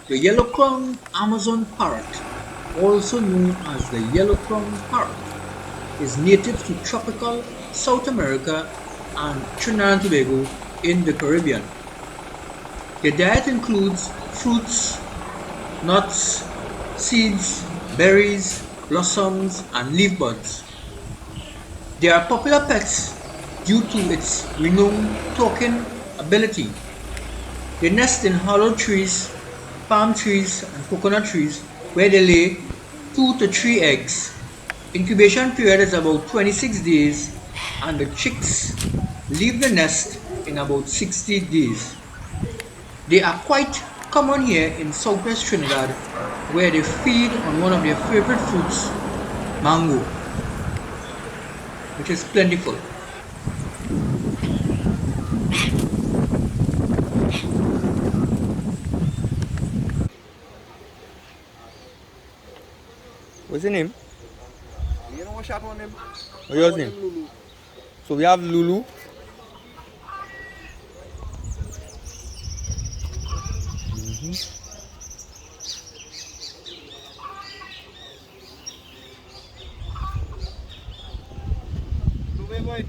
The yellow-crowned Amazon parrot, also known as the yellow-crowned parrot, is native to tropical South America and Trinidad and Tobago in the Caribbean. Their diet includes fruits, nuts, seeds, berries, blossoms, and leaf buds. They are popular pets due to its renowned talking ability. They nest in hollow trees, palm trees, and coconut trees where they lay 2 to 3 eggs. Incubation period is about 26 days and the chicks leave the nest in about 60 days. They are quite common here in southwest Trinidad where they feed on one of their favorite fruits, mango, which is plentiful. What's your name? You know what shot on him? What's your On him name? Lulu. So we have Lulu. Lulu boy.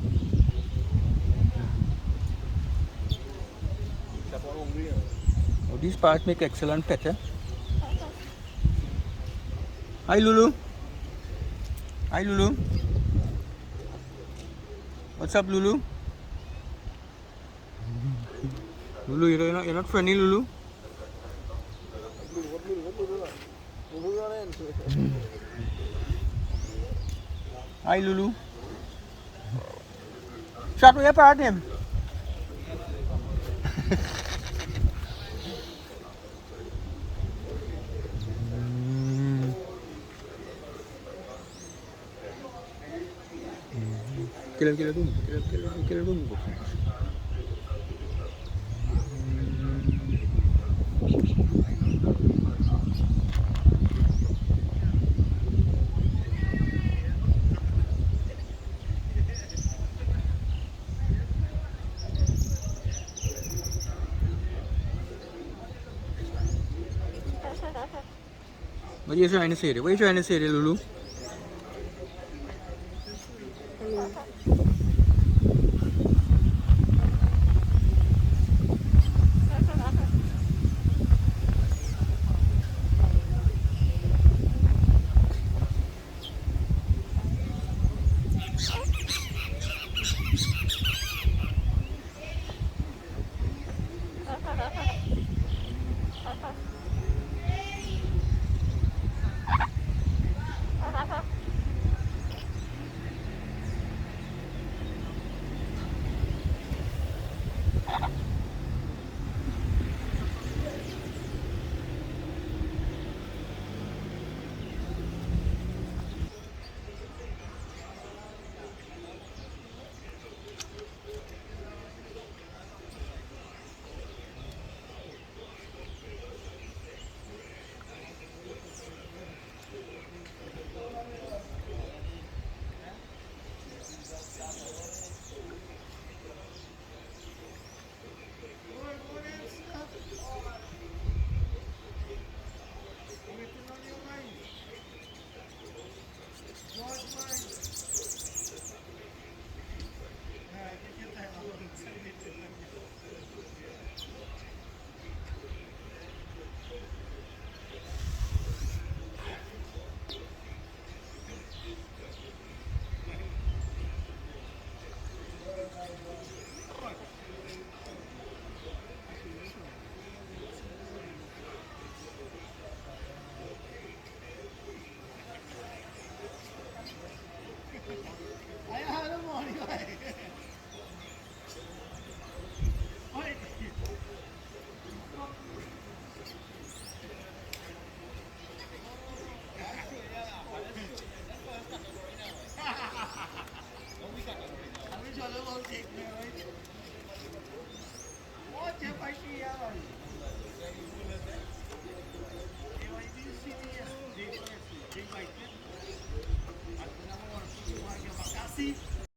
Shot on hungry. Oh, these parrots make excellent pets. Eh? Hi Lulu. Hi Lulu. What's up Lulu? Lulu, you're not friendly Lulu? Lulu, what Lulu? What Lulu? Lulu running. Hi Lulu. Shut with your parrot name. Kill him, kill him. What are you trying to say there? What are you trying to say there, Lulu? See?